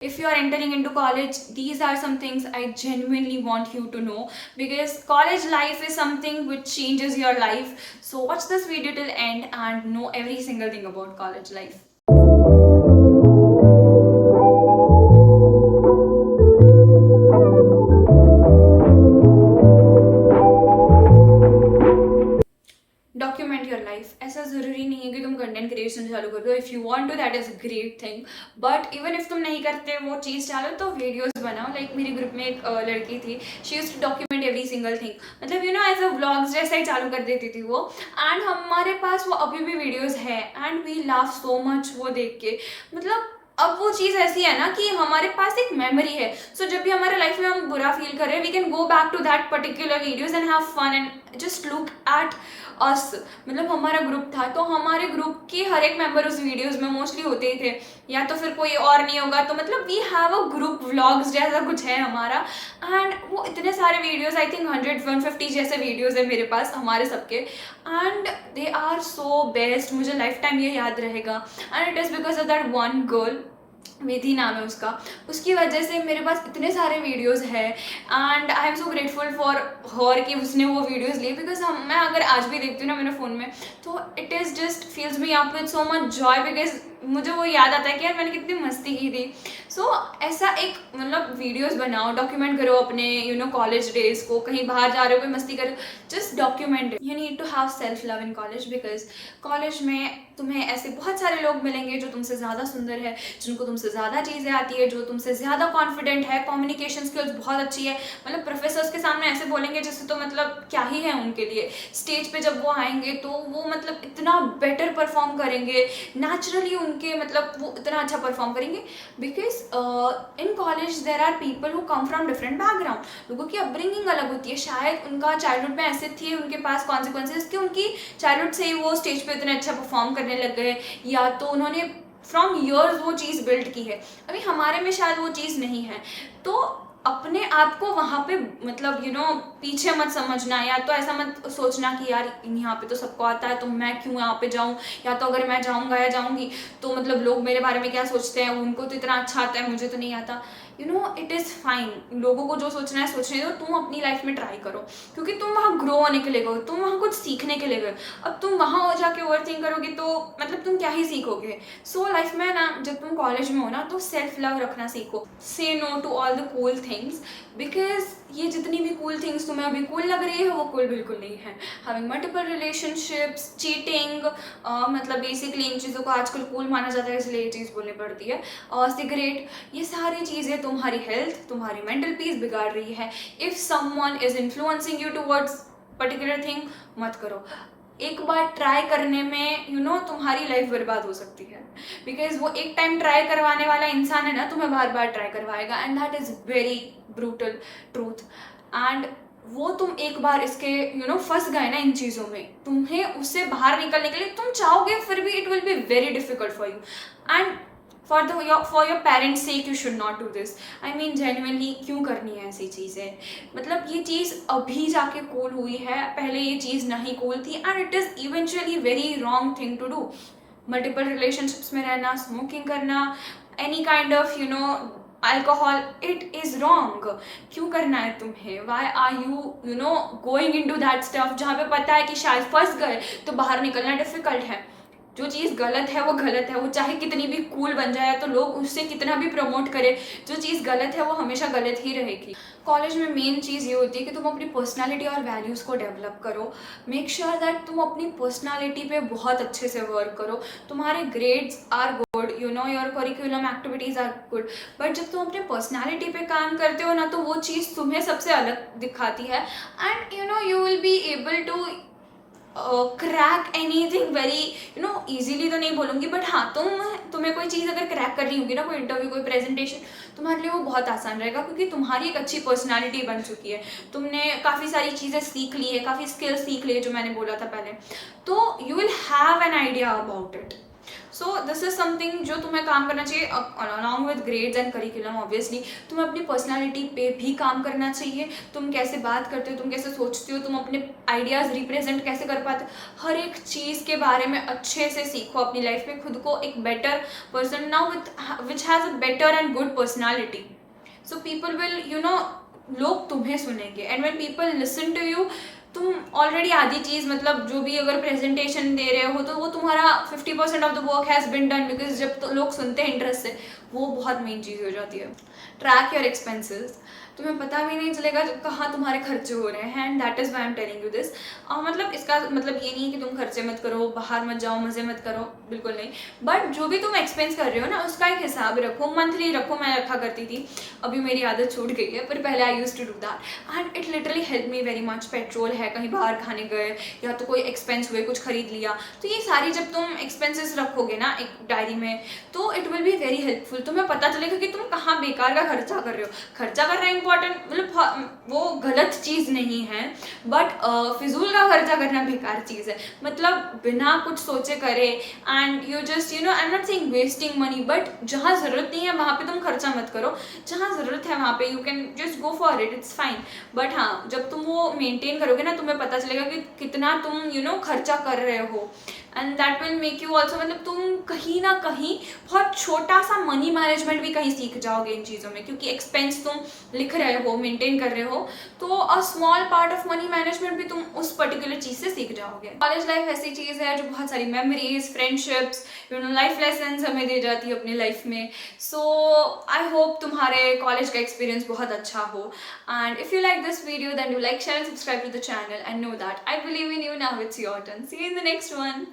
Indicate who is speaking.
Speaker 1: If you are entering into college, these are some things I genuinely want you to know, because college life is something which changes your life. So watch this video till end and know every single thing about college life. Document your life. ऐसा ज़रूरी नहीं है कि तुम content creation चालू कर दो. If you want to, that is a great thing. But even if तुम नहीं करते वो चीज़ चालू, तो वीडियोस बनाओ. लाइक मेरे ग्रुप में एक लड़की थी, she used to document every single thing. मतलब you know as a vlogs जैसा ही चालू कर देती थी वो. एंड हमारे पास वो अभी भी वीडियोज़ है एंड वी लाव सो मच वो देख के. मतलब अब वो चीज़ ऐसी है ना कि हमारे पास एक मेमोरी है. सो जब भी हमारे लाइफ में हम बुरा फील कर रहे हैं, we can go back to that particular videos and have fun and just look at us. मतलब हमारा ग्रुप था, तो हमारे ग्रुप के हर एक मेंबर उस वीडियोस में मोस्टली होते ही थे, या तो फिर कोई और नहीं होगा. तो मतलब we have a group vlogs जैसा कुछ है हमारा. एंड वो इतने सारे वीडियोस, आई थिंक 100-150 जैसे वीडियोस है मेरे पास हमारे सबके. And they are so best. मुझे लाइफ टाइम ये याद रहेगा. And it is because of that one girl, Vidhi नाम है उसका. उसकी वजह से मेरे पास इतने सारे वीडियोस है and I am so grateful for her कि उसने वो वीडियोस लिए. बिकॉज मैं अगर आज भी देखती हूँ ना मेरे फ़ोन में, तो it is just feels me up with so much Joy. Because मुझे वो याद आता है कि यार मैंने कितनी मस्ती की थी. सो ऐसा एक मतलब वीडियोस बनाओ, डॉक्यूमेंट करो अपने कॉलेज डेज को. कहीं बाहर जा रहे हो, कोई मस्ती करो, just document. You need to have self love in college. Because college में तुम्हें ऐसे बहुत सारे लोग मिलेंगे जो तुमसे ज़्यादा सुंदर है, जिनको तुमसे ज़्यादा चीज़ें आती है, जो तुमसे ज़्यादा कॉन्फिडेंट है, कम्युनिकेशन स्किल्स बहुत अच्छी है. मतलब प्रोफेसर्स के सामने ऐसे बोलेंगे जैसे तो मतलब क्या ही है उनके लिए. स्टेज पे जब वो आएंगे तो वो मतलब इतना बेटर परफॉर्म करेंगे नेचुरली. उनके मतलब वो इतना अच्छा परफॉर्म करेंगे. Because in college there are people who come from different background. लोगों की अपब्रिंगिंग अलग होती है. शायद उनका चाइल्डहुड में ऐसे थे, उनके पास कॉन्सिक्वेंसेज कि उनकी चाइल्डहुड से ही वो स्टेज पे इतने अच्छा परफॉर्म करने लग गए, या तो उन्होंने फ्रॉम ईयर्स वो चीज़ बिल्ड की है. अभी हमारे में शायद वो चीज़ नहीं है. तो अपने आप को वहाँ पे मतलब पीछे मत समझना, या तो ऐसा मत सोचना कि यार यहाँ पे तो सबको आता है तो मैं क्यों यहाँ पे जाऊँ, या तो अगर मैं जाऊँगा या जाऊँगी तो मतलब लोग मेरे बारे में क्या सोचते हैं, उनको तो इतना अच्छा आता है, मुझे तो नहीं आता. It is fine. लोगों को जो सोचना है सोचने दो. तुम अपनी लाइफ में ट्राई करो, क्योंकि तुम वहाँ ग्रो होने के लिए गए, तुम वहाँ कुछ सीखने के लिए गए. अब तुम वहाँ हो जाके ओवर थिंक करोगे तो मतलब तुम क्या ही सीखोगे. सो लाइफ में ना जब तुम कॉलेज में हो ना, तो सेल्फ लव रखना सीखो. Say no to all the cool things. Because ये जितनी भी कूल थिंग्स तुम्हें अभी कूल लग रही है, वो कूल बिल्कुल नहीं है. हैविंग मल्टीपल रिलेशनशिप्स, चीटिंग, मतलब बेसिकली इन चीज़ों को आजकल कूल माना जाता है, इसलिए ये चीज़ बोलनी पड़ती है. सिगरेट, ये सारी चीज़ें तुम्हारी हेल्थ, तुम्हारी मेंटल पीस बिगाड़ रही है. If someone is influencing you towards particular thing, मत करो. एक बार ट्राई करने में तुम्हारी लाइफ बर्बाद हो सकती है. बिकॉज वो एक टाइम ट्राई करवाने वाला इंसान है ना, तुम्हें बार बार ट्राई करवाएगा. And that is very brutal truth. And वो तुम एक बार इसके फंस गए ना इन चीज़ों में, तुम्हें उससे बाहर निकलने के लिए तुम चाहोगे, फिर भी it will be very difficult for you. And for your parents sake you should not do this. I mean genuinely क्यों करनी है ऐसी चीज़ें. मतलब ये चीज़ अभी जाके कूल हुई है, पहले ये चीज़ नहीं कूल थी. And it is eventually very wrong thing to do. Multiple relationships में रहना, स्मोकिंग करना, any kind of alcohol, it is wrong. क्यों करना है तुम्हें? Why are you going in to that stuff जहाँ पे पता है कि शायद फंस गए तो बाहर निकलना डिफिकल्ट है. जो चीज़ गलत है वो गलत है, वो चाहे कितनी भी कूल बन जाए, तो लोग उससे कितना भी प्रमोट करें, जो चीज़ गलत है वो हमेशा गलत ही रहेगी. कॉलेज में मेन चीज़ ये होती है कि तुम अपनी पर्सनालिटी और वैल्यूज़ को डेवलप करो. मेक श्योर दैट तुम अपनी पर्सनालिटी पे बहुत अच्छे से वर्क करो. तुम्हारे grades are good, your curriculum activities are good, but जब तुम अपने पर्सनालिटी पे काम करते हो ना, तो वो चीज़ तुम्हें सबसे अलग दिखाती है. And you will be able to crack any thing very easily. तो नहीं बोलूँगी, बट हाँ, तुम्हें कोई चीज़ अगर क्रैक करनी होगी ना, कोई इंटरव्यू, कोई प्रेजेंटेशन, तुम्हारे लिए वो बहुत आसान रहेगा, क्योंकि तुम्हारी एक अच्छी पर्सनालिटी बन चुकी है. तुमने काफ़ी सारी चीज़ें सीख ली है, काफ़ी स्किल्स सीख ली है, जो मैंने बोला था पहले. तो you will have an idea about it. So this is something जो तुम्हें काम करना चाहिए along with grades and curriculum. Obviously तुम्हें अपनी पर्सनालिटी पे भी काम करना चाहिए, तुम कैसे बात करते हो, तुम कैसे सोचते हो, तुम अपने आइडियाज़ रिप्रेजेंट कैसे कर पाते हो, हर एक चीज़ के बारे में अच्छे से सीखो अपनी लाइफ में, खुद को एक better person now which has a better and good personality. So people will लोग तुम्हें सुनेंगे, and when people listen to you, तुम ऑलरेडी आधी चीज़ मतलब जो भी अगर प्रेजेंटेशन दे रहे हो तो वो तुम्हारा 50% of the work has been done, because जब तो लोग सुनते हैं इंटरेस्ट से, वो बहुत मेन चीज़ हो जाती है। ट्रैक योर एक्सपेंसेस, तुम्हें पता भी नहीं चलेगा कहाँ तुम्हारे खर्चे हो रहे हैं, and that is why am telling you this. मतलब इसका मतलब ये नहीं है कि तुम खर्चे मत करो, बाहर मत जाओ, मज़े मत करो, बिल्कुल नहीं, बट जो भी तुम एक्सपेंस कर रहे हो ना उसका एक हिसाब रखो, मंथली रखो। मैं रखा करती थी, अभी मेरी आदत छूट गई है, पर पहले I use to do that and it literally help me very much. Petrol है, कहीं बाहर खाने गए, या तो कोई एक्सपेंस हुए, कुछ खरीद लिया, तो ये सारी जब तुम एक्सपेंसेस रखोगे ना एक डायरी में, तो it will be very helpful. तुम्हें पता चलेगा कि तुम कहाँ बेकार का खर्चा कर रहे हो। खर्चा करना इंपॉर्टेंट, मतलब वो गलत चीज़ नहीं है, बट फिजूल का खर्चा करना बेकार चीज़ है। मतलब बिना कुछ सोचे करे, and you just I am not saying wasting money, but जहाँ ज़रूरत नहीं है वहाँ पे तुम खर्चा मत करो, जहाँ ज़रूरत है वहाँ पे you can just go for it, it's fine. But हाँ, जब तुम वो मेंटेन करोगे ना, तुम्हें पता चलेगा कि कितना तुम खर्चा कर रहे हो, and that will make you also, मतलब तुम कहीं ना कहीं बहुत छोटा सा मनी मैनेजमेंट भी कहीं सीख जाओगे इन चीज़ों में, क्योंकि एक्सपेंस तुम लिख रहे हो, मेंटेन कर रहे हो, तो a small part of money management भी तुम उस पर्टिकुलर चीज़ से सीख जाओगे। कॉलेज लाइफ ऐसी चीज़ है जो बहुत सारी मेमोरीज, फ्रेंडशिप्स, लाइफ लेसन्स हमें दे जाती है अपनी लाइफ में। सो आई होप तुम्हारे कॉलेज का एक्सपीरियंस बहुत अच्छा हो, and if you like this video then you like, share and subscribe to the channel, and know that I believe in you, now it's your turn. See you in the next one.